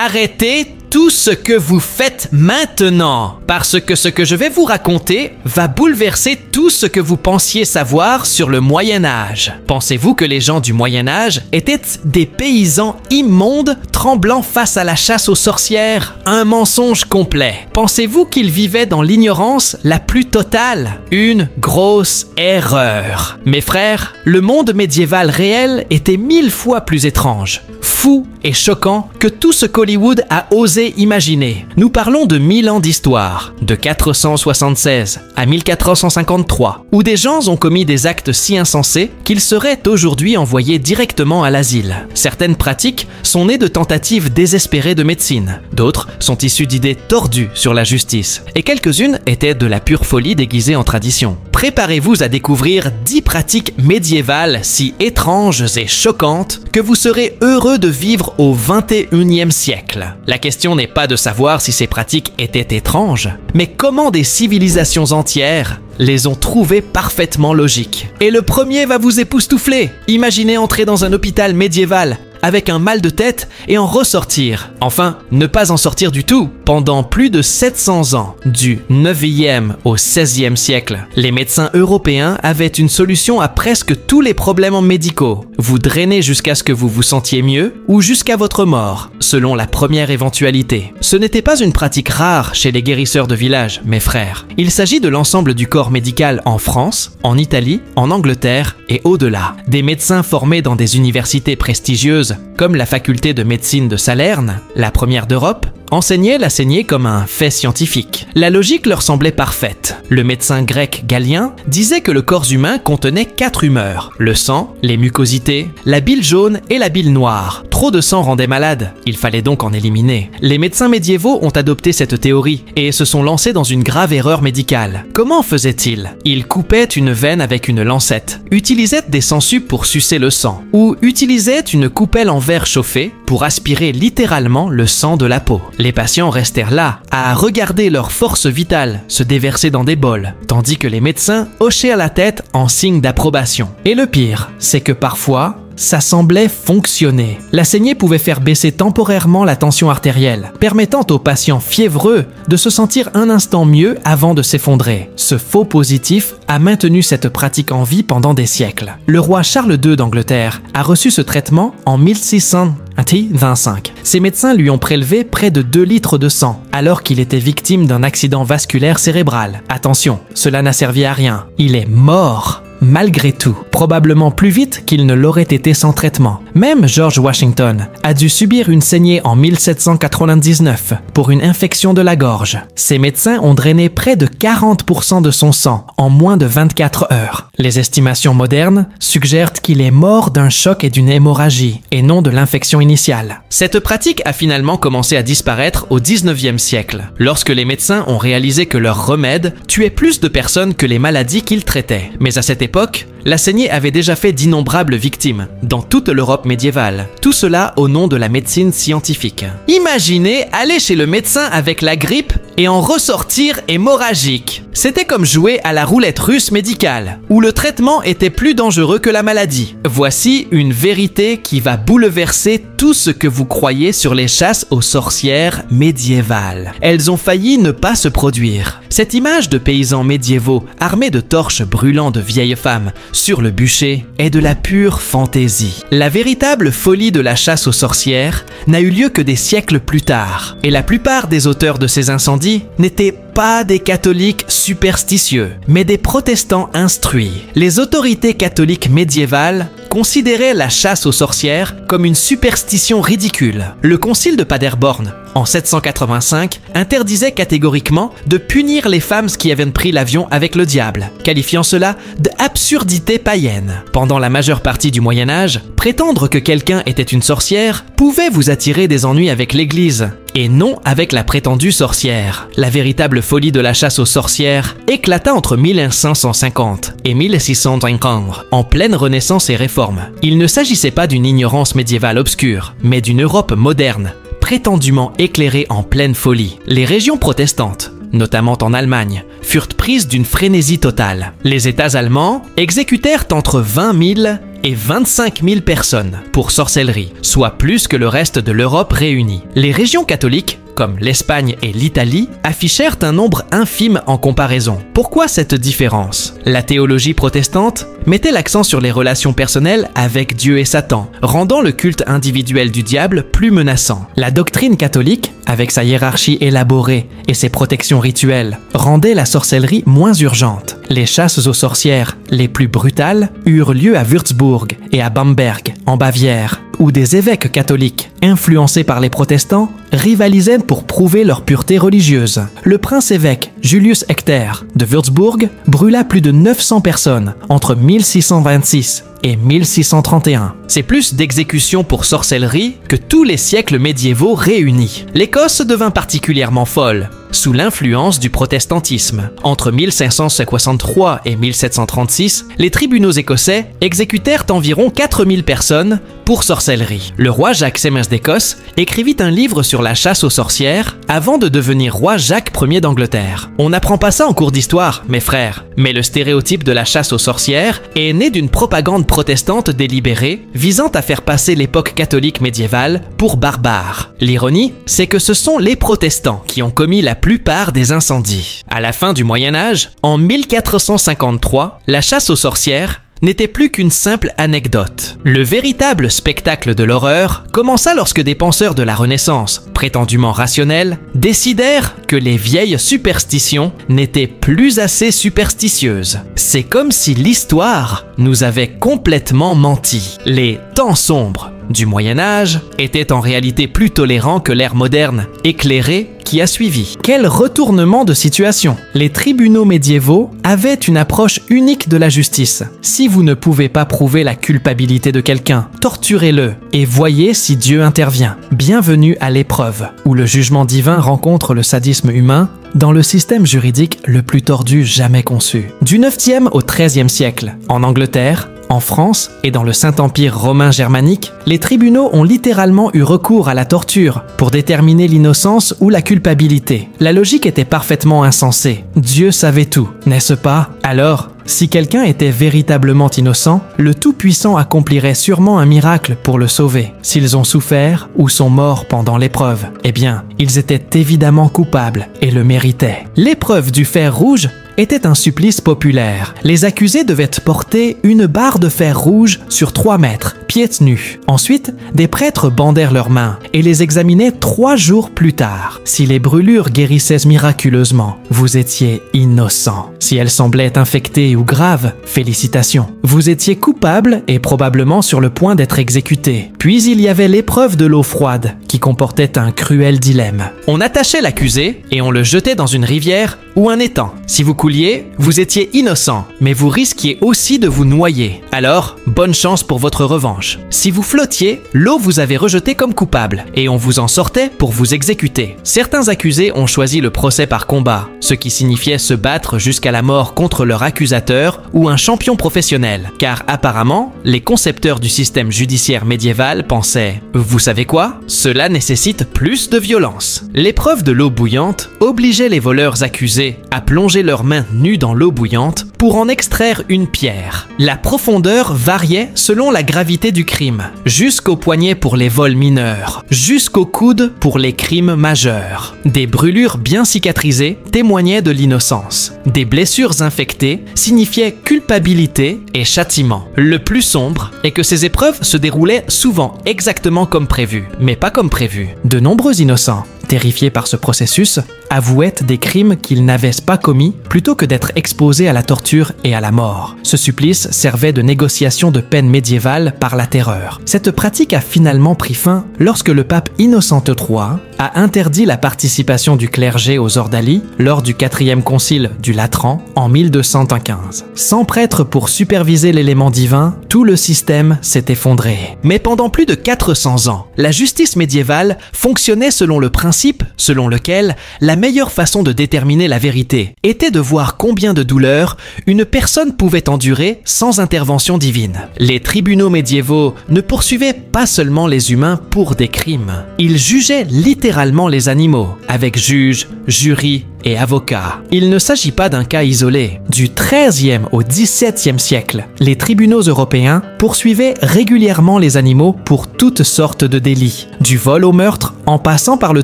arrêtez tout ce que vous faites maintenant, parce que ce que je vais vous raconter va bouleverser tout ce que vous pensiez savoir sur le Moyen-Âge. Pensez-vous que les gens du Moyen-Âge étaient des paysans immondes tremblant face à la chasse aux sorcières? Un mensonge complet. Pensez-vous qu'ils vivaient dans l'ignorance la plus totale? Une grosse erreur. Mes frères, le monde médiéval réel était 1000 fois plus étrange, fou et choquant que tout ce qu'Hollywood a osé imaginer. Nous parlons de 1000 ans d'histoire, de 476 à 1453, où des gens ont commis des actes si insensés qu'ils seraient aujourd'hui envoyés directement à l'asile. Certaines pratiques sont nées de tentatives désespérées de médecine, d'autres sont issues d'idées tordues sur la justice, et quelques-unes étaient de la pure folie déguisée en tradition. Préparez-vous à découvrir 10 pratiques médiévales si étranges et choquantes que vous serez heureux de vivre au 21e siècle. La question n'est pas de savoir si ces pratiques étaient étranges, mais comment des civilisations entières les ont trouvées parfaitement logiques. Et le premier va vous époustoufler. Imaginez entrer dans un hôpital médiéval avec un mal de tête et en ressortir. Enfin, ne pas en sortir du tout. Pendant plus de 700 ans, du 9e au 16e siècle, les médecins européens avaient une solution à presque tous les problèmes médicaux. Vous drainez jusqu'à ce que vous vous sentiez mieux ou jusqu'à votre mort, selon la première éventualité. Ce n'était pas une pratique rare chez les guérisseurs de village, mes frères. Il s'agit de l'ensemble du corps médical en France, en Italie, en Angleterre et au-delà. Des médecins formés dans des universités prestigieuses comme la faculté de médecine de Salerne, la première d'Europe, enseignaient la saignée comme un fait scientifique. La logique leur semblait parfaite. Le médecin grec Galien disait que le corps humain contenait 4 humeurs: le sang, les mucosités, la bile jaune et la bile noire. Trop de sang rendait malade, il fallait donc en éliminer. Les médecins médiévaux ont adopté cette théorie et se sont lancés dans une grave erreur médicale. Comment faisaient-ils? Ils coupaient une veine avec une lancette, utilisaient des sangsues pour sucer le sang, ou utilisaient une coupelle en verre chauffé pour aspirer littéralement le sang de la peau. Les patients restèrent là, à regarder leur force vitale se déverser dans des bols, tandis que les médecins hochaient la tête en signe d'approbation. Et le pire, c'est que parfois, ça semblait fonctionner. La saignée pouvait faire baisser temporairement la tension artérielle, permettant aux patients fiévreux de se sentir un instant mieux avant de s'effondrer. Ce faux positif a maintenu cette pratique en vie pendant des siècles. Le roi Charles II d'Angleterre a reçu ce traitement en 1625. Ses médecins lui ont prélevé près de 2 litres de sang, alors qu'il était victime d'un accident vasculaire cérébral. Attention, cela n'a servi à rien. Il est mort. Malgré tout, probablement plus vite qu'il ne l'aurait été sans traitement. Même George Washington a dû subir une saignée en 1799 pour une infection de la gorge. Ses médecins ont drainé près de 40% de son sang en moins de 24 heures. Les estimations modernes suggèrent qu'il est mort d'un choc et d'une hémorragie, et non de l'infection initiale. Cette pratique a finalement commencé à disparaître au 19e siècle, lorsque les médecins ont réalisé que leurs remèdes tuaient plus de personnes que les maladies qu'ils traitaient. Mais à cette époque, la saignée avait déjà fait d'innombrables victimes dans toute l'Europe médiévale. Tout cela au nom de la médecine scientifique. Imaginez aller chez le médecin avec la grippe et en ressortir hémorragique. C'était comme jouer à la roulette russe médicale, où le traitement était plus dangereux que la maladie. Voici une vérité qui va bouleverser tout ce que vous croyez sur les chasses aux sorcières médiévales. Elles ont failli ne pas se produire. Cette image de paysans médiévaux armés de torches brûlant de vieilles femmes sur le bûcher est de la pure fantaisie. La véritable folie de la chasse aux sorcières n'a eu lieu que des siècles plus tard, et la plupart des auteurs de ces incendies n'étaient pas des catholiques superstitieux, mais des protestants instruits. Les autorités catholiques médiévales considéraient la chasse aux sorcières comme une superstition ridicule. Le concile de Paderborn, en 785, interdisait catégoriquement de punir les femmes qui avaient pris l'avion avec le diable, qualifiant cela d'absurdité païenne. Pendant la majeure partie du Moyen-Âge, prétendre que quelqu'un était une sorcière pouvait vous attirer des ennuis avec l'Église, et non avec la prétendue sorcière. La véritable folie de la chasse aux sorcières éclata entre 1550 et 1650, en pleine Renaissance et Réforme. Il ne s'agissait pas d'une ignorance médiévale obscure, mais d'une Europe moderne, prétendument éclairée en pleine folie. Les régions protestantes, notamment en Allemagne, furent prises d'une frénésie totale. Les États allemands exécutèrent entre 20 000 et 25 000 personnes pour sorcellerie, soit plus que le reste de l'Europe réunie. Les régions catholiques, comme l'Espagne et l'Italie, affichèrent un nombre infime en comparaison. Pourquoi cette différence? La théologie protestante mettait l'accent sur les relations personnelles avec Dieu et Satan, rendant le culte individuel du diable plus menaçant. La doctrine catholique, avec sa hiérarchie élaborée et ses protections rituelles, rendait la sorcellerie moins urgente. Les chasses aux sorcières les plus brutales eurent lieu à Würzburg et à Bamberg, en Bavière, où des évêques catholiques, influencés par les protestants, rivalisaient pour prouver leur pureté religieuse. Le prince-évêque Julius Ecter de Würzburg brûla plus de 900 personnes entre 1626 et 1631. C'est plus d'exécutions pour sorcellerie que tous les siècles médiévaux réunis. L'Écosse devint particulièrement folle, sous l'influence du protestantisme. Entre 1563 et 1736, les tribunaux écossais exécutèrent environ 4000 personnes pour sorcellerie. Le roi Jacques Sémence d'Écosse écrivit un livre sur la chasse aux sorcières avant de devenir roi Jacques Ier d'Angleterre. On n'apprend pas ça en cours d'histoire, mes frères, mais le stéréotype de la chasse aux sorcières est né d'une propagande protestante délibérée visant à faire passer l'époque catholique médiévale pour barbare. L'ironie, c'est que ce sont les protestants qui ont commis la plupart des incendies. À la fin du Moyen Âge, en 1453, la chasse aux sorcières n'était plus qu'une simple anecdote. Le véritable spectacle de l'horreur commença lorsque des penseurs de la Renaissance, prétendument rationnels, décidèrent que les vieilles superstitions n'étaient plus assez superstitieuses. C'est comme si l'histoire nous avait complètement menti. Les temps sombres du Moyen Âge étaient en réalité plus tolérants que l'ère moderne, éclairée, qui a suivi. Quel retournement de situation! Les tribunaux médiévaux avaient une approche unique de la justice. Si vous ne pouvez pas prouver la culpabilité de quelqu'un, torturez-le et voyez si Dieu intervient. Bienvenue à l'épreuve, où le jugement divin rencontre le sadisme humain dans le système juridique le plus tordu jamais conçu. Du 9e au 13e siècle, en Angleterre, en France et dans le Saint-Empire romain germanique, les tribunaux ont littéralement eu recours à la torture pour déterminer l'innocence ou la culpabilité. La logique était parfaitement insensée. Dieu savait tout, n'est-ce pas? Alors, si quelqu'un était véritablement innocent, le Tout-Puissant accomplirait sûrement un miracle pour le sauver. S'ils ont souffert ou sont morts pendant l'épreuve, eh bien, ils étaient évidemment coupables et le méritaient. L'épreuve du fer rouge était un supplice populaire. Les accusés devaient porter une barre de fer rouge sur 3 mètres, pieds nus. Ensuite, des prêtres bandèrent leurs mains et les examinaient 3 jours plus tard. Si les brûlures guérissaient miraculeusement, vous étiez innocent. Si elles semblaient infectées ou graves, félicitations. Vous étiez coupable et probablement sur le point d'être exécuté. Puis il y avait l'épreuve de l'eau froide, qui comportait un cruel dilemme. On attachait l'accusé et on le jetait dans une rivière ou un étang. Si vous couliez, vous étiez innocent, mais vous risquiez aussi de vous noyer. Alors, bonne chance pour votre revanche. Si vous flottiez, l'eau vous avait rejeté comme coupable, et on vous en sortait pour vous exécuter. Certains accusés ont choisi le procès par combat, ce qui signifiait se battre jusqu'à la mort contre leur accusateur ou un champion professionnel, car apparemment, les concepteurs du système judiciaire médiéval pensaient « Vous savez quoi? Cela nécessite plus de violence ». L'épreuve de l'eau bouillante obligeait les voleurs accusés à plonger leurs mains nues dans l'eau bouillante pour en extraire une pierre. La profondeur variait selon la gravité du crime, jusqu'au poignet pour les vols mineurs, jusqu'au coude pour les crimes majeurs. Des brûlures bien cicatrisées témoignaient de l'innocence. Des blessures infectées signifiaient culpabilité et châtiment. Le plus sombre est que ces épreuves se déroulaient souvent exactement comme prévu, mais pas comme prévu. De nombreux innocents, terrifiés par ce processus, avouaient des crimes qu'ils n'avaient pas commis plutôt que d'être exposés à la torture et à la mort. Ce supplice servait de négociation de peine médiévale par la terreur. Cette pratique a finalement pris fin lorsque le pape Innocent III a interdit la participation du clergé aux ordalies lors du 4e concile du Latran en 1215. Sans prêtre pour superviser l'élément divin, tout le système s'est effondré. Mais pendant plus de 400 ans, la justice médiévale fonctionnait selon le principe selon lequel la meilleure façon de déterminer la vérité était de voir combien de douleurs une personne pouvait endurer sans intervention divine. Les tribunaux médiévaux ne poursuivaient pas seulement les humains pour des crimes. Ils jugeaient littéralement les animaux, avec juges, jurys et avocats. Il ne s'agit pas d'un cas isolé. Du XIIIe au XVIIe siècle, les tribunaux européens poursuivaient régulièrement les animaux pour toutes sortes de délits, du vol au meurtre en passant par le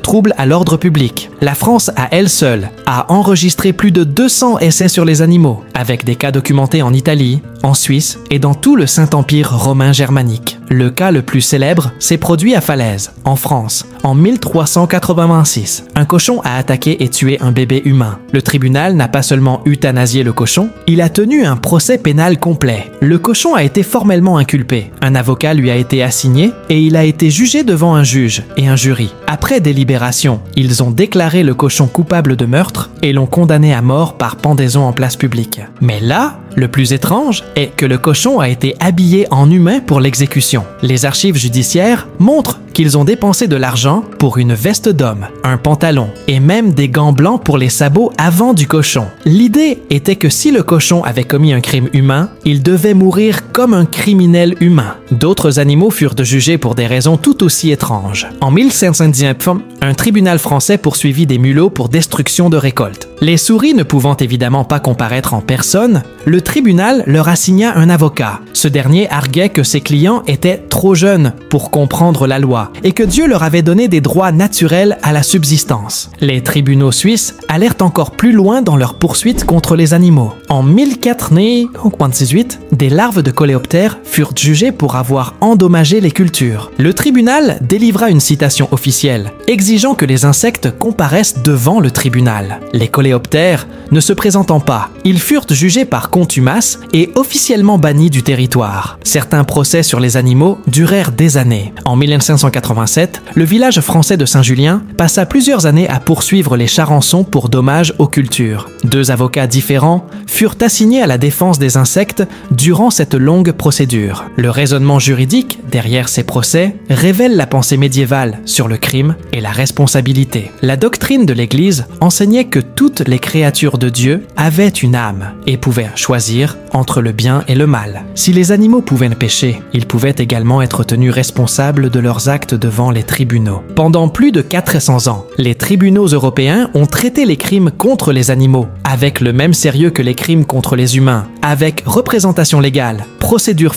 trouble à l'ordre public. La France à elle seule a enregistré plus de 200 essais sur les animaux, avec des cas documentés en Italie, en Suisse et dans tout le Saint-Empire romain germanique. Le cas le plus célèbre s'est produit à Falaise, en France, en 1386. Un cochon a attaqué et tué un bébé humain. Le tribunal n'a pas seulement euthanasié le cochon, il a tenu un procès pénal complet. Le cochon a été formellement inculpé. Un avocat lui a été assigné et il a été jugé devant un juge et un jury. Après délibération, ils ont déclaré le cochon coupable de meurtre et l'ont condamné à mort par pendaison en place publique. Mais là, le plus étrange est que le cochon a été habillé en humain pour l'exécution. Les archives judiciaires montrent qu'ils ont dépensé de l'argent pour une veste d'homme, un pantalon et même des gants blancs pour les sabots avant du cochon. L'idée était que si le cochon avait commis un crime humain, il devait mourir comme un criminel humain. D'autres animaux furent jugés pour des raisons tout aussi étranges. En 1519, un tribunal français poursuivit des mulots pour destruction de récoltes. Les souris ne pouvant évidemment pas comparaître en personne, le tribunal leur assigna un avocat. Ce dernier arguait que ses clients étaient trop jeunes pour comprendre la loi et que Dieu leur avait donné des droits naturels à la subsistance. Les tribunaux suisses allèrent encore plus loin dans leur poursuite contre les animaux. En 1498, des larves de coléoptères furent jugées pour avoir endommagé les cultures. Le tribunal délivra une citation officielle, exigeant que les insectes comparaissent devant le tribunal. Les coléoptères ne se présentant pas, ils furent jugés par contumace et officiellement bannis du territoire. Certains procès sur les animaux durèrent des années. En 1587, le village français de Saint-Julien passa plusieurs années à poursuivre les Charançons pour dommages aux cultures. Deux avocats différents furent assignés à la défense des insectes durant cette longue procédure. Le raisonnement juridique derrière ces procès révèle la pensée médiévale sur le crime et la responsabilité. La doctrine de l'Église enseignait que toutes les créatures de Dieu avaient une âme et pouvaient choisir entre le bien et le mal. Si les animaux pouvaient pécher, ils pouvaient également être tenus responsables de leurs actes devant les tribunaux. Pendant plus de 400 ans, les tribunaux européens ont traité les crimes contre les animaux avec le même sérieux que les crimes contre les humains, avec représentation légale, procédure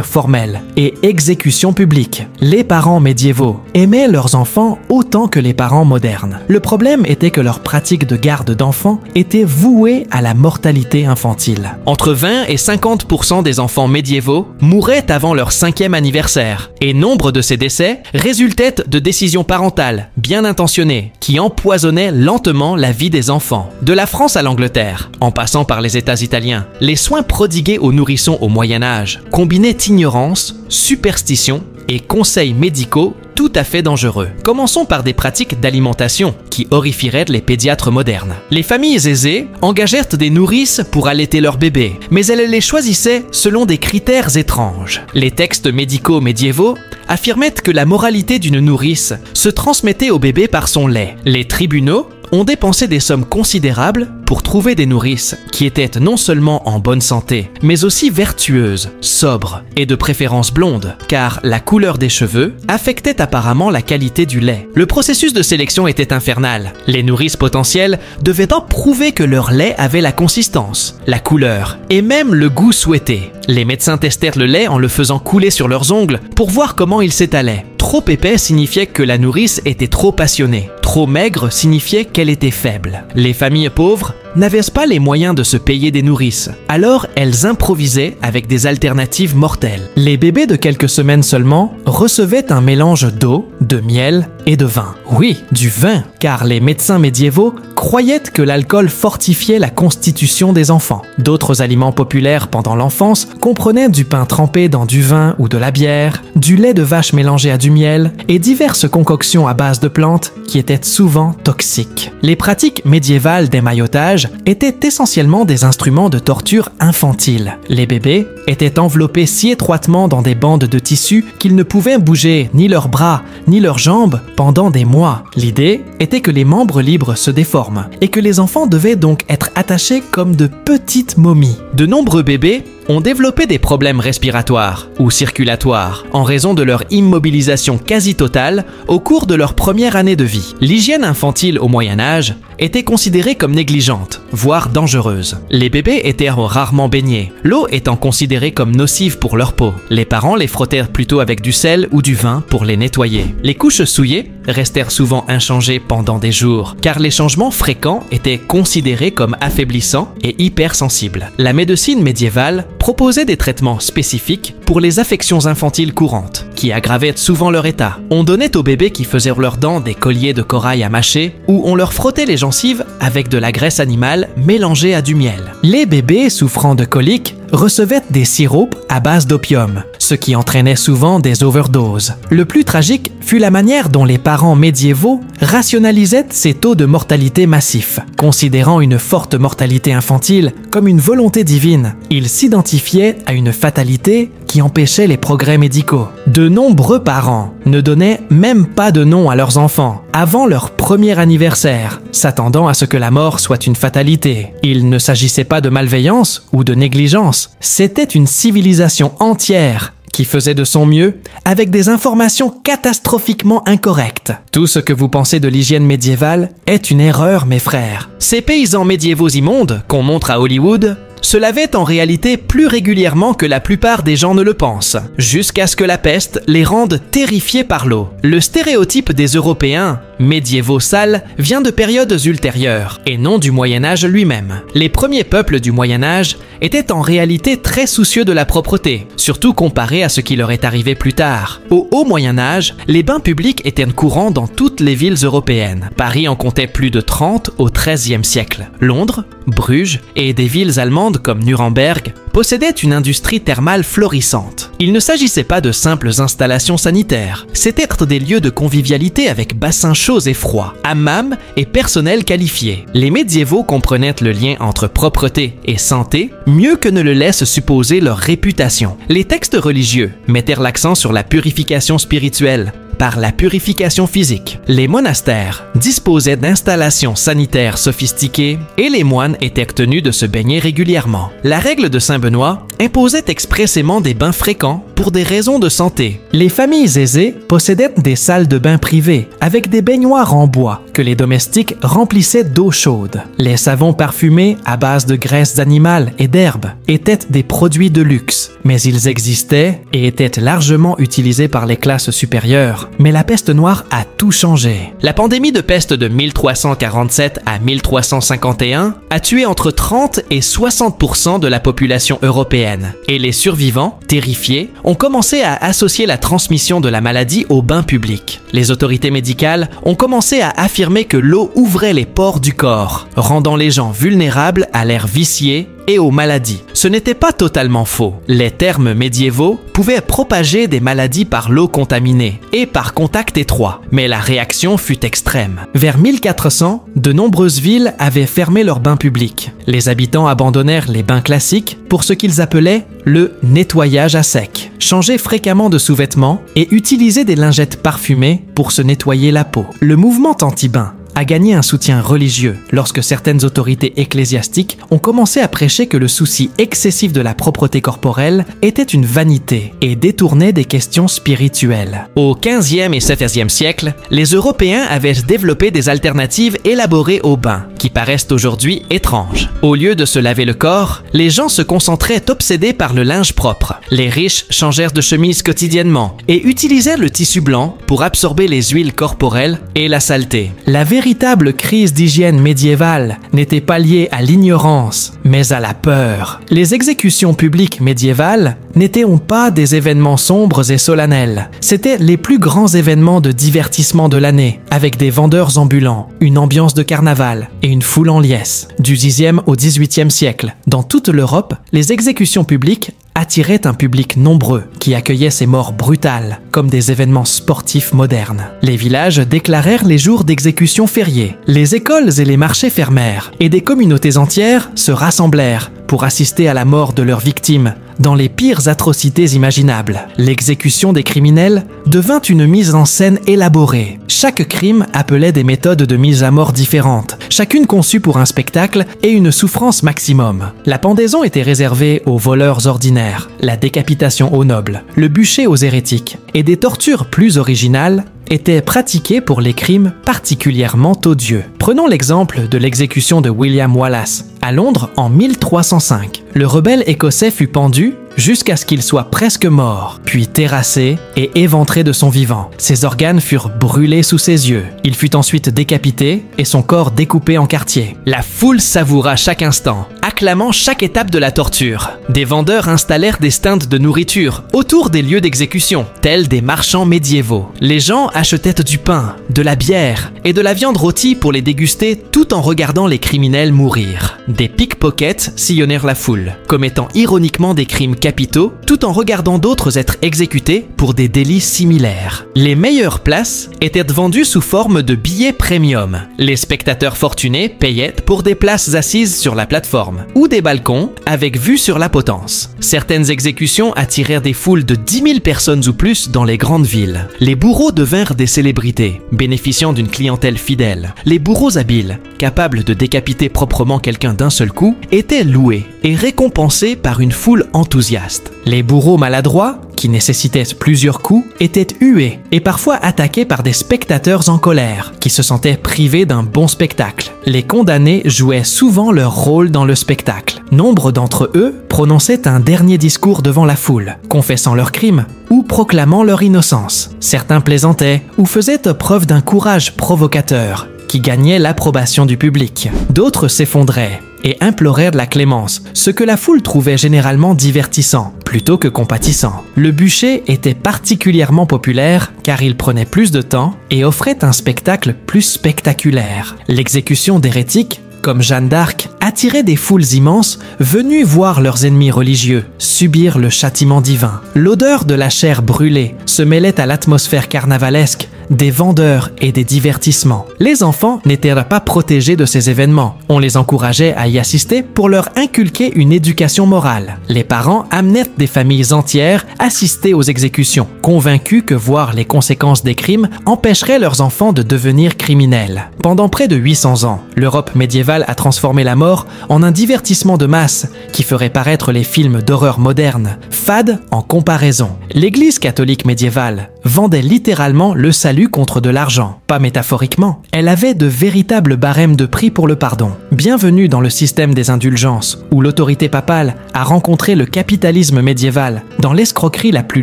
formelle et exécution publique. Les parents médiévaux aimaient leurs enfants autant que les parents modernes. Le problème était que leur pratique de garde d'enfants était vouée à la mortalité infantile. Entre 20 et 50% des enfants médiévaux mouraient avant leur 5e anniversaire, et nombre de ces décès résultaient de décisions parentales bien intentionnées qui empoisonnaient lentement la vie des enfants. De la France à l'Angleterre, en passant par les États italiens, les soins prodigués aux nourrissons au Moyen Âge combinaient ignorance, superstition et conseils médicaux tout à fait dangereux. Commençons par des pratiques d'alimentation qui horrifieraient les pédiatres modernes. Les familles aisées engagèrent des nourrices pour allaiter leurs bébés, mais elles les choisissaient selon des critères étranges. Les textes médicaux médiévaux affirmaient que la moralité d'une nourrice se transmettait au bébé par son lait. Les tribunaux ont dépensé des sommes considérables pour trouver des nourrices qui étaient non seulement en bonne santé, mais aussi vertueuses, sobres et de préférence blondes, car la couleur des cheveux affectait apparemment la qualité du lait. Le processus de sélection était infernal. Les nourrices potentielles devaient en prouver que leur lait avait la consistance, la couleur et même le goût souhaité. Les médecins testèrent le lait en le faisant couler sur leurs ongles pour voir comment il s'étalait. Trop épais signifiait que la nourrice était trop passionnée. Trop maigre signifiait qu'elle était faible. Les familles pauvres n'avaient pas les moyens de se payer des nourrices. Alors, elles improvisaient avec des alternatives mortelles. Les bébés de quelques semaines seulement recevaient un mélange d'eau, de miel et de vin. Oui, du vin, car les médecins médiévaux croyaient que l'alcool fortifiait la constitution des enfants. D'autres aliments populaires pendant l'enfance comprenaient du pain trempé dans du vin ou de la bière, du lait de vache mélangé à du miel et diverses concoctions à base de plantes qui étaient souvent toxiques. Les pratiques médiévales d'émaillotage étaient essentiellement des instruments de torture infantile. Les bébés étaient enveloppés si étroitement dans des bandes de tissu qu'ils ne pouvaient bouger ni leurs bras ni leurs jambes pendant des mois. L'idée était que les membres libres se déforment et que les enfants devaient donc être attachés comme de petites momies. De nombreux bébés ont développé des problèmes respiratoires ou circulatoires en raison de leur immobilisation quasi totale au cours de leur première année de vie. L'hygiène infantile au Moyen Âge était considérée comme négligente, voire dangereuse. Les bébés étaient rarement baignés, l'eau étant considérée comme nocive pour leur peau. Les parents les frottèrent plutôt avec du sel ou du vin pour les nettoyer. Les couches souillées restèrent souvent inchangées pendant des jours, car les changements fréquents étaient considérés comme affaiblissants et hypersensibles. La médecine médiévale proposait des traitements spécifiques pour les affections infantiles courantes, qui aggravaient souvent leur état. On donnait aux bébés qui faisaient leurs dents des colliers de corail à mâcher, ou on leur frottait les gencives avec de la graisse animale mélangée à du miel. Les bébés souffrant de coliques recevaient des siropes à base d'opium, ce qui entraînait souvent des overdoses. Le plus tragique fut la manière dont les parents médiévaux rationalisaient ces taux de mortalité massifs, considérant une forte mortalité infantile comme une volonté divine. Ils s'identifiaient à une fatalité qui empêchait les progrès médicaux. De nombreux parents ne donnaient même pas de nom à leurs enfants avant leur premier anniversaire, s'attendant à ce que la mort soit une fatalité. Il ne s'agissait pas de malveillance ou de négligence, c'était une civilisation entière qui faisait de son mieux avec des informations catastrophiquement incorrectes. Tout ce que vous pensez de l'hygiène médiévale est une erreur, mes frères. Ces paysans médiévaux immondes qu'on montre à Hollywood se lavaient en réalité plus régulièrement que la plupart des gens ne le pensent, jusqu'à ce que la peste les rende terrifiés par l'eau. Le stéréotype des Européens médiévaux sales vient de périodes ultérieures, et non du Moyen-Âge lui-même. Les premiers peuples du Moyen-Âge étaient en réalité très soucieux de la propreté, surtout comparé à ce qui leur est arrivé plus tard. Au Haut Moyen-Âge, les bains publics étaient courants dans toutes les villes européennes. Paris en comptait plus de 30 au XIIIe siècle. Londres, Bruges et des villes allemandes comme Nuremberg possédaient une industrie thermale florissante. Il ne s'agissait pas de simples installations sanitaires, c'étaient des lieux de convivialité avec bassins chauds et froids, hammams et personnel qualifié. Les médiévaux comprenaient le lien entre propreté et santé mieux que ne le laisse supposer leur réputation. Les textes religieux mettèrent l'accent sur la purification spirituelle par la purification physique. Les monastères disposaient d'installations sanitaires sophistiquées et les moines étaient tenus de se baigner régulièrement. La règle de Saint Benoît imposait expressément des bains fréquents pour des raisons de santé. Les familles aisées possédaient des salles de bain privées avec des baignoires en bois que les domestiques remplissaient d'eau chaude. Les savons parfumés à base de graisses animales et d'herbes étaient des produits de luxe, mais ils existaient et étaient largement utilisés par les classes supérieures. Mais la peste noire a tout changé. La pandémie de peste de 1347 à 1351 a tué entre 30 et 60% de la population européenne. Et les survivants, terrifiés, ont commencé à associer la transmission de la maladie aux bains publics. Les autorités médicales ont commencé à affirmer que l'eau ouvrait les pores du corps, rendant les gens vulnérables à l'air vicié et aux maladies. Ce n'était pas totalement faux. Les termes médiévaux pouvaient propager des maladies par l'eau contaminée et par contact étroit, mais la réaction fut extrême. Vers 1400, de nombreuses villes avaient fermé leurs bains publics. Les habitants abandonnèrent les bains classiques pour ce qu'ils appelaient le nettoyage à sec, changer fréquemment de sous-vêtements et utiliser des lingettes parfumées pour se nettoyer la peau. Le mouvement anti-bain a gagné un soutien religieux lorsque certaines autorités ecclésiastiques ont commencé à prêcher que le souci excessif de la propreté corporelle était une vanité et détournait des questions spirituelles. Au XVe et XVIe siècle, les Européens avaient développé des alternatives élaborées au bain, qui paraissent aujourd'hui étranges. Au lieu de se laver le corps, les gens se concentraient obsédés par le linge propre. Les riches changèrent de chemise quotidiennement et utilisèrent le tissu blanc pour absorber les huiles corporelles et la saleté. La véritable crise d'hygiène médiévale n'était pas liée à l'ignorance, mais à la peur. Les exécutions publiques médiévales n'étaient pas des événements sombres et solennels. C'étaient les plus grands événements de divertissement de l'année, avec des vendeurs ambulants, une ambiance de carnaval et une foule en liesse. Du Xe au XVIIIe siècle, dans toute l'Europe, les exécutions publiques attiraient un public nombreux qui accueillait ces morts brutales comme des événements sportifs modernes. Les villages déclarèrent les jours d'exécution fériés, les écoles et les marchés fermèrent et des communautés entières se rassemblèrent pour assister à la mort de leurs victimes dans les pires atrocités imaginables. L'exécution des criminels devint une mise en scène élaborée. Chaque crime appelait des méthodes de mise à mort différentes, chacune conçue pour un spectacle et une souffrance maximum. La pendaison était réservée aux voleurs ordinaires, la décapitation aux nobles, le bûcher aux hérétiques, et des tortures plus originales étaient pratiquées pour les crimes particulièrement odieux. Prenons l'exemple de l'exécution de William Wallace à Londres en 1305. Le rebelle écossais fut pendu jusqu'à ce qu'il soit presque mort, puis terrassé et éventré de son vivant. Ses organes furent brûlés sous ses yeux. Il fut ensuite décapité et son corps découpé en quartiers. La foule savoura chaque instant, acclamant chaque étape de la torture. Des vendeurs installèrent des stands de nourriture autour des lieux d'exécution, tels des marchands médiévaux. Les gens achetaient du pain, de la bière et de la viande rôtie pour les déguster tout en regardant les criminels mourir. Des pickpockets sillonnèrent la foule, commettant ironiquement des crimes capitaux, tout en regardant d'autres être exécutés pour des délits similaires. Les meilleures places étaient vendues sous forme de billets premium. Les spectateurs fortunés payaient pour des places assises sur la plateforme ou des balcons avec vue sur la potence. Certaines exécutions attirèrent des foules de 10 000 personnes ou plus dans les grandes villes. Les bourreaux devinrent des célébrités, bénéficiant d'une clientèle fidèle. Les bourreaux habiles, capables de décapiter proprement quelqu'un d'un seul coup, étaient loués et récompensés par une foule enthousiaste. Les bourreaux maladroits, qui nécessitaient plusieurs coups, étaient hués et parfois attaqués par des spectateurs en colère, qui se sentaient privés d'un bon spectacle. Les condamnés jouaient souvent leur rôle dans le spectacle. Nombre d'entre eux prononçaient un dernier discours devant la foule, confessant leurs crimes ou proclamant leur innocence. Certains plaisantaient ou faisaient preuve d'un courage provocateur, qui gagnait l'approbation du public. D'autres s'effondraient et implorèrent de la clémence, ce que la foule trouvait généralement divertissant, plutôt que compatissant. Le bûcher était particulièrement populaire car il prenait plus de temps et offrait un spectacle plus spectaculaire. L'exécution d'hérétiques, comme Jeanne d'Arc, attirait des foules immenses venues voir leurs ennemis religieux subir le châtiment divin. L'odeur de la chair brûlée se mêlait à l'atmosphère carnavalesque des vendeurs et des divertissements. Les enfants n'étaient pas protégés de ces événements. On les encourageait à y assister pour leur inculquer une éducation morale. Les parents amenaient des familles entières assister aux exécutions, convaincus que voir les conséquences des crimes empêcherait leurs enfants de devenir criminels. Pendant près de 800 ans, l'Europe médiévale a transformé la mort en un divertissement de masse qui ferait paraître les films d'horreur modernes, fades en comparaison. L'Église catholique médiévale vendait littéralement le salut contre de l'argent. Pas métaphoriquement, elle avait de véritables barèmes de prix pour le pardon. Bienvenue dans le système des indulgences, où l'autorité papale a rencontré le capitalisme médiéval dans l'escroquerie la plus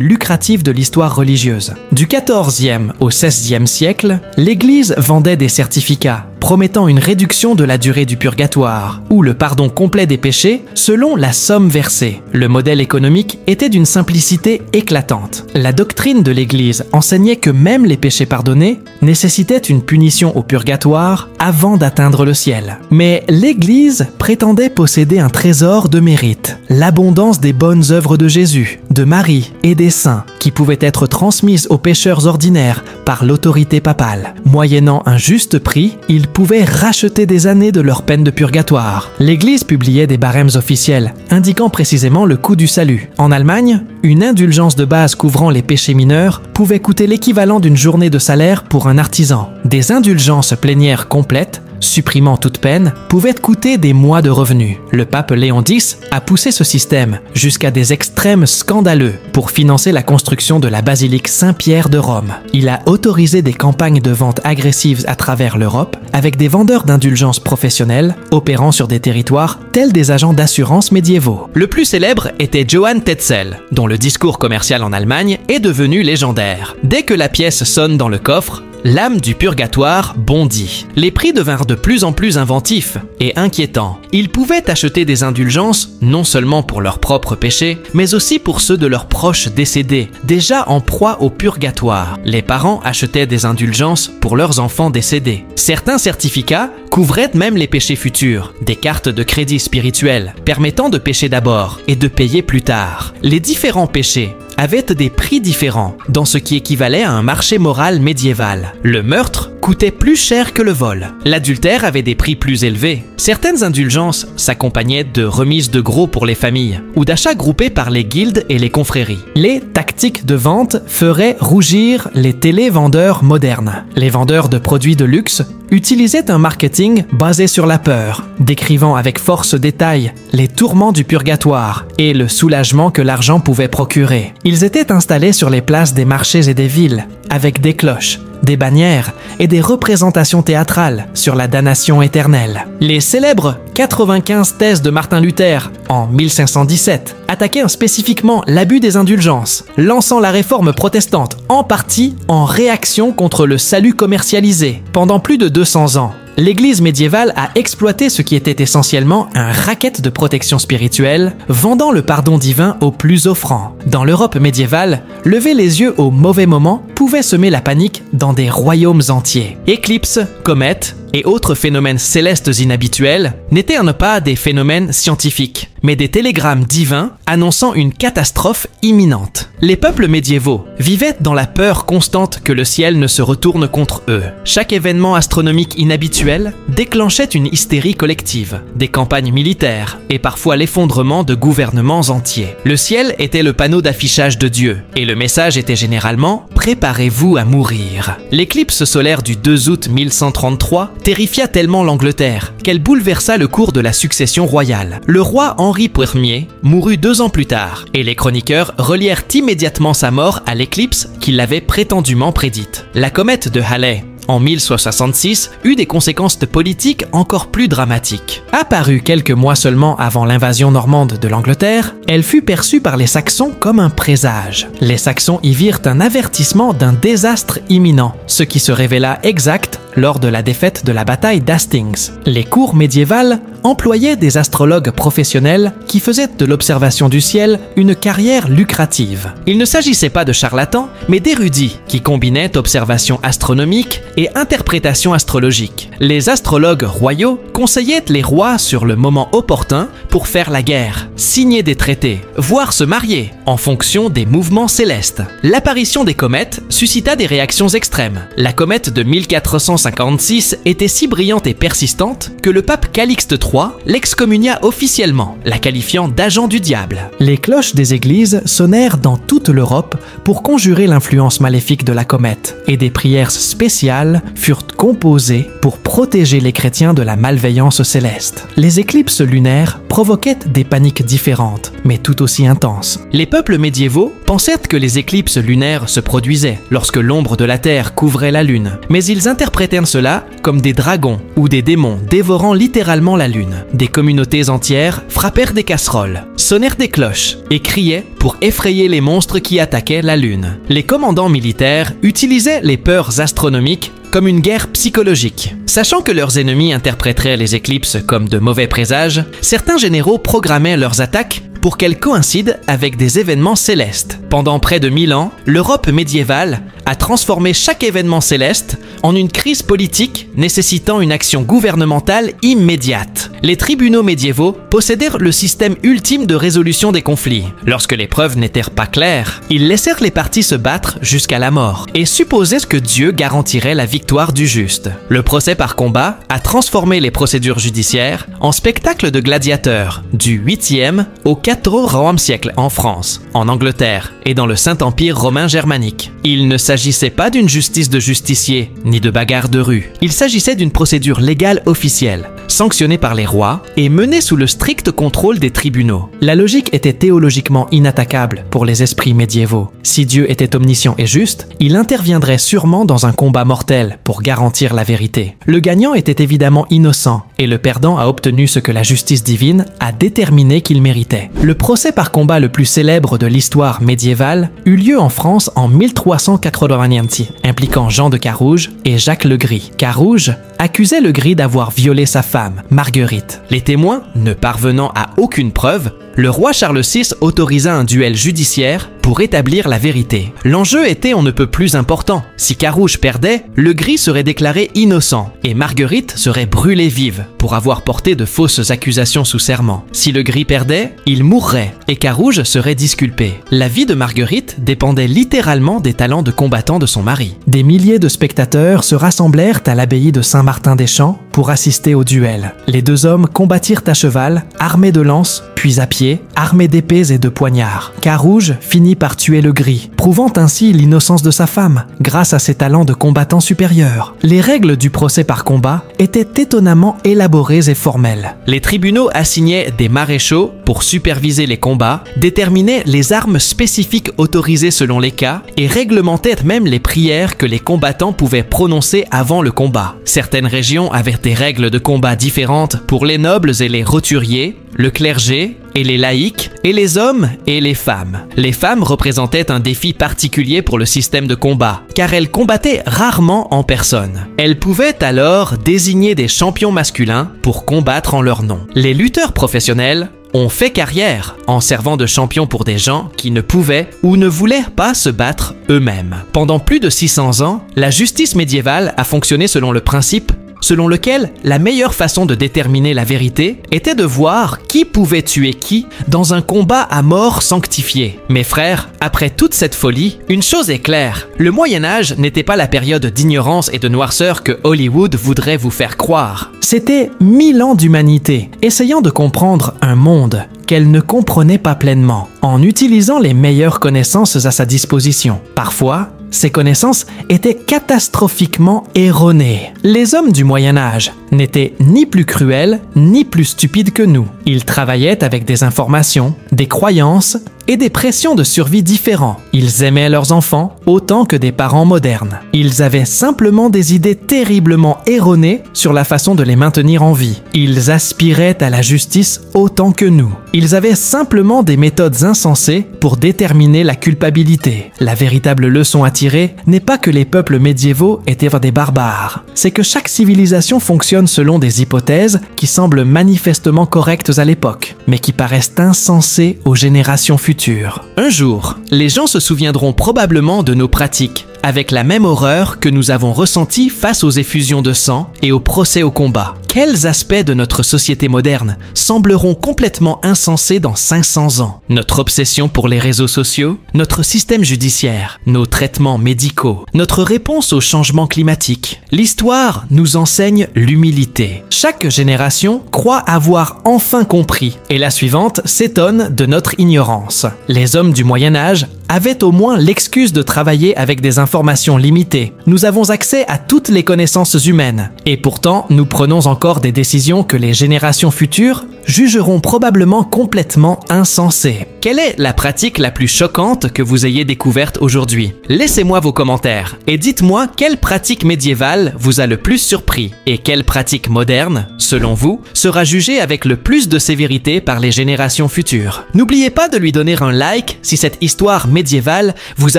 lucrative de l'histoire religieuse. Du XIVe au XVIe siècle, l'Église vendait des certificats promettant une réduction de la durée du purgatoire, ou le pardon complet des péchés selon la somme versée. Le modèle économique était d'une simplicité éclatante. La doctrine de l'Église enseignait que même les péchés pardonnés nécessitaient une punition au purgatoire avant d'atteindre le ciel. Mais l'Église prétendait posséder un trésor de mérite, l'abondance des bonnes œuvres de Jésus, de Marie et des saints, qui pouvaient être transmises aux pécheurs ordinaires par l'autorité papale. Moyennant un juste prix, ils pouvaient racheter des années de leur peine de purgatoire. L'Église publiait des barèmes officiels, indiquant précisément le coût du salut. En Allemagne, une indulgence de base couvrant les péchés mineurs pouvait coûter l'équivalent d'une journée de salaire pour un artisan. Des indulgences plénières complètes, supprimant toute peine, pouvaient coûter des mois de revenus. Le pape Léon X a poussé ce système jusqu'à des extrêmes scandaleux pour financer la construction de la basilique Saint-Pierre de Rome. Il a autorisé des campagnes de vente agressives à travers l'Europe avec des vendeurs d'indulgences professionnels opérant sur des territoires tels des agents d'assurance médiévaux. Le plus célèbre était Johann Tetzel, dont le discours commercial en Allemagne est devenu légendaire. Dès que la pièce sonne dans le coffre, l'âme du purgatoire bondit. Les prix devinrent de plus en plus inventifs et inquiétants. Ils pouvaient acheter des indulgences non seulement pour leurs propres péchés, mais aussi pour ceux de leurs proches décédés, déjà en proie au purgatoire. Les parents achetaient des indulgences pour leurs enfants décédés. Certains certificats couvraient même les péchés futurs, des cartes de crédit spirituel permettant de pécher d'abord et de payer plus tard. Les différents péchés avaient des prix différents dans ce qui équivalait à un marché moral médiéval. Le meurtre coûtait plus cher que le vol. L'adultère avait des prix plus élevés. Certaines indulgences s'accompagnaient de remises de gros pour les familles ou d'achats groupés par les guildes et les confréries. Les tactiques de vente feraient rougir les télévendeurs modernes. Les vendeurs de produits de luxe utilisaient un marketing basé sur la peur, décrivant avec force détail les tourments du purgatoire et le soulagement que l'argent pouvait procurer. Ils étaient installés sur les places des marchés et des villes, avec des cloches, des bannières et des représentations théâtrales sur la damnation éternelle. Les célèbres 95 thèses de Martin Luther en 1517 attaquaient spécifiquement l'abus des indulgences, lançant la réforme protestante en partie en réaction contre le salut commercialisé. Pendant plus de 200 ans, l'Église médiévale a exploité ce qui était essentiellement un racket de protection spirituelle, vendant le pardon divin aux plus offrants. Dans l'Europe médiévale, lever les yeux au mauvais moment pouvait semer la panique dans des royaumes entiers. Éclipses, comètes et autres phénomènes célestes inhabituels n'étaient pas des phénomènes scientifiques, mais des télégrammes divins annonçant une catastrophe imminente. Les peuples médiévaux vivaient dans la peur constante que le ciel ne se retourne contre eux. Chaque événement astronomique inhabituel déclenchait une hystérie collective, des campagnes militaires et parfois l'effondrement de gouvernements entiers. Le ciel était le panneau d'affichage de Dieu et le message était généralement « Préparez-vous à mourir ». L'éclipse solaire du 2 août 1133 terrifia tellement l'Angleterre qu'elle bouleversa le cours de la succession royale. Le roi Henri Ier mourut 2 ans plus tard et les chroniqueurs relièrent immédiatement sa mort à l'éclipse qu'il avait prétendument prédite. La comète de Halley en 1166 eut des conséquences politiques encore plus dramatiques. Apparue quelques mois seulement avant l'invasion normande de l'Angleterre, elle fut perçue par les Saxons comme un présage. Les Saxons y virent un avertissement d'un désastre imminent, ce qui se révéla exact lors de la défaite de la bataille d'Hastings. Les cours médiévales employaient des astrologues professionnels qui faisaient de l'observation du ciel une carrière lucrative. Il ne s'agissait pas de charlatans, mais d'érudits qui combinaient observation astronomique et interprétation astrologique. Les astrologues royaux conseillaient les rois sur le moment opportun pour faire la guerre, signer des traités, voire se marier, en fonction des mouvements célestes. L'apparition des comètes suscita des réactions extrêmes. La comète de 1456 était si brillante et persistante que le pape Calixte III l'excommunia officiellement, la qualifiant d'agent du diable. Les cloches des églises sonnèrent dans toute l'Europe pour conjurer l'influence maléfique de la comète, et des prières spéciales furent composées pour protéger les chrétiens de la malveillance céleste. Les éclipses lunaires provoquaient des paniques différentes, mais tout aussi intenses. Les peuples médiévaux pensaient que les éclipses lunaires se produisaient lorsque l'ombre de la Terre couvrait la Lune, mais ils interprétèrent cela comme des dragons ou des démons dévorant littéralement la Lune. Des communautés entières frappèrent des casseroles, sonnèrent des cloches et criaient pour effrayer les monstres qui attaquaient la Lune. Les commandants militaires utilisaient les peurs astronomiques comme une guerre psychologique. Sachant que leurs ennemis interpréteraient les éclipses comme de mauvais présages, certains généraux programmaient leurs attaques pour qu'elles coïncident avec des événements célestes. Pendant près de 1000 ans, l'Europe médiévale a transformé chaque événement céleste en une crise politique nécessitant une action gouvernementale immédiate. Les tribunaux médiévaux possédèrent le système ultime de résolution des conflits. Lorsque les preuves n'étaient pas claires, ils laissèrent les parties se battre jusqu'à la mort et supposaient que Dieu garantirait la victoire du juste. Le procès par combat a transformé les procédures judiciaires en spectacle de gladiateurs du 8e au 14e siècle en France, en Angleterre et dans le Saint-Empire romain germanique. Il ne s'agissait pas d'une justice de justiciers, ni de bagarre de rue. Il s'agissait d'une procédure légale officielle, sanctionnée par les rois et menée sous le strict contrôle des tribunaux. La logique était théologiquement inattaquable pour les esprits médiévaux. Si Dieu était omniscient et juste, il interviendrait sûrement dans un combat mortel pour garantir la vérité. Le gagnant était évidemment innocent et le perdant a obtenu ce que la justice divine a déterminé qu'il méritait. Le procès par combat le plus célèbre de l'histoire médiévale eut lieu en France en 1390, impliquant Jean de Carouge et Jacques le Gris. Carouge accusait le gris d'avoir violé sa femme, Marguerite. Les témoins, ne parvenant à aucune preuve, le roi Charles VI autorisa un duel judiciaire pour établir la vérité. L'enjeu était on ne peut plus important. Si Carouge perdait, le gris serait déclaré innocent et Marguerite serait brûlée vive pour avoir porté de fausses accusations sous serment. Si le gris perdait, il mourrait et Carouge serait disculpé. La vie de Marguerite dépendait littéralement des talents de combattant de son mari. Des milliers de spectateurs se rassemblèrent à l'abbaye de Saint-Martin-des-Champs pour assister au duel. Les deux hommes combattirent à cheval, armés de lances, puis à pied, armés d'épées et de poignards. Carouge finit par tuer le gris, prouvant ainsi l'innocence de sa femme, grâce à ses talents de combattant supérieur. Les règles du procès par combat étaient étonnamment élaborées et formelles. Les tribunaux assignaient des maréchaux pour superviser les combats, déterminaient les armes spécifiques autorisées selon les cas et réglementaient même les prières que les combattants pouvaient prononcer avant le combat. Certaines régions avaient des règles de combat différentes pour les nobles et les roturiers, le clergé et les laïcs, et les hommes et les femmes. Les femmes représentaient un défi particulier pour le système de combat, car elles combattaient rarement en personne. Elles pouvaient alors désigner des champions masculins pour combattre en leur nom. Les lutteurs professionnels ont fait carrière en servant de champions pour des gens qui ne pouvaient ou ne voulaient pas se battre eux-mêmes. Pendant plus de 600 ans, la justice médiévale a fonctionné selon le principe selon lequel la meilleure façon de déterminer la vérité était de voir qui pouvait tuer qui dans un combat à mort sanctifié. Mes frères, après toute cette folie, une chose est claire, le Moyen-Âge n'était pas la période d'ignorance et de noirceur que Hollywood voudrait vous faire croire. C'était 1000 ans d'humanité, essayant de comprendre un monde qu'elle ne comprenait pas pleinement, en utilisant les meilleures connaissances à sa disposition. Parfois, ces connaissances étaient catastrophiquement erronées. Les hommes du Moyen-Âge n'étaient ni plus cruels ni plus stupides que nous. Ils travaillaient avec des informations, des croyances et des pressions de survie différents. Ils aimaient leurs enfants autant que des parents modernes. Ils avaient simplement des idées terriblement erronées sur la façon de les maintenir en vie. Ils aspiraient à la justice autant que nous. Ils avaient simplement des méthodes insensées pour déterminer la culpabilité. La véritable leçon à tirer n'est pas que les peuples médiévaux étaient des barbares. C'est que chaque civilisation fonctionne selon des hypothèses qui semblent manifestement correctes à l'époque, mais qui paraissent insensées aux générations futures. Un jour, les gens se souviendront probablement de nos pratiques, avec la même horreur que nous avons ressentie face aux effusions de sang et aux procès au combat. Quels aspects de notre société moderne sembleront complètement insensés dans 500 ans? Notre obsession pour les réseaux sociaux, notre système judiciaire, nos traitements médicaux, notre réponse au changement climatique. L'histoire nous enseigne l'humilité. Chaque génération croit avoir enfin compris et la suivante s'étonne de notre ignorance. Les hommes du Moyen-Âge avaient au moins l'excuse de travailler avec des informations limitées. Nous avons accès à toutes les connaissances humaines. Et pourtant, nous prenons encore des décisions que les générations futures jugeront probablement complètement insensées. Quelle est la pratique la plus choquante que vous ayez découverte aujourd'hui? Laissez-moi vos commentaires et dites-moi quelle pratique médiévale vous a le plus surpris et quelle pratique moderne, selon vous, sera jugée avec le plus de sévérité par les générations futures. N'oubliez pas de lui donner un like si cette histoire médiévale vous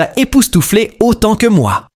a époustouflé autant que moi.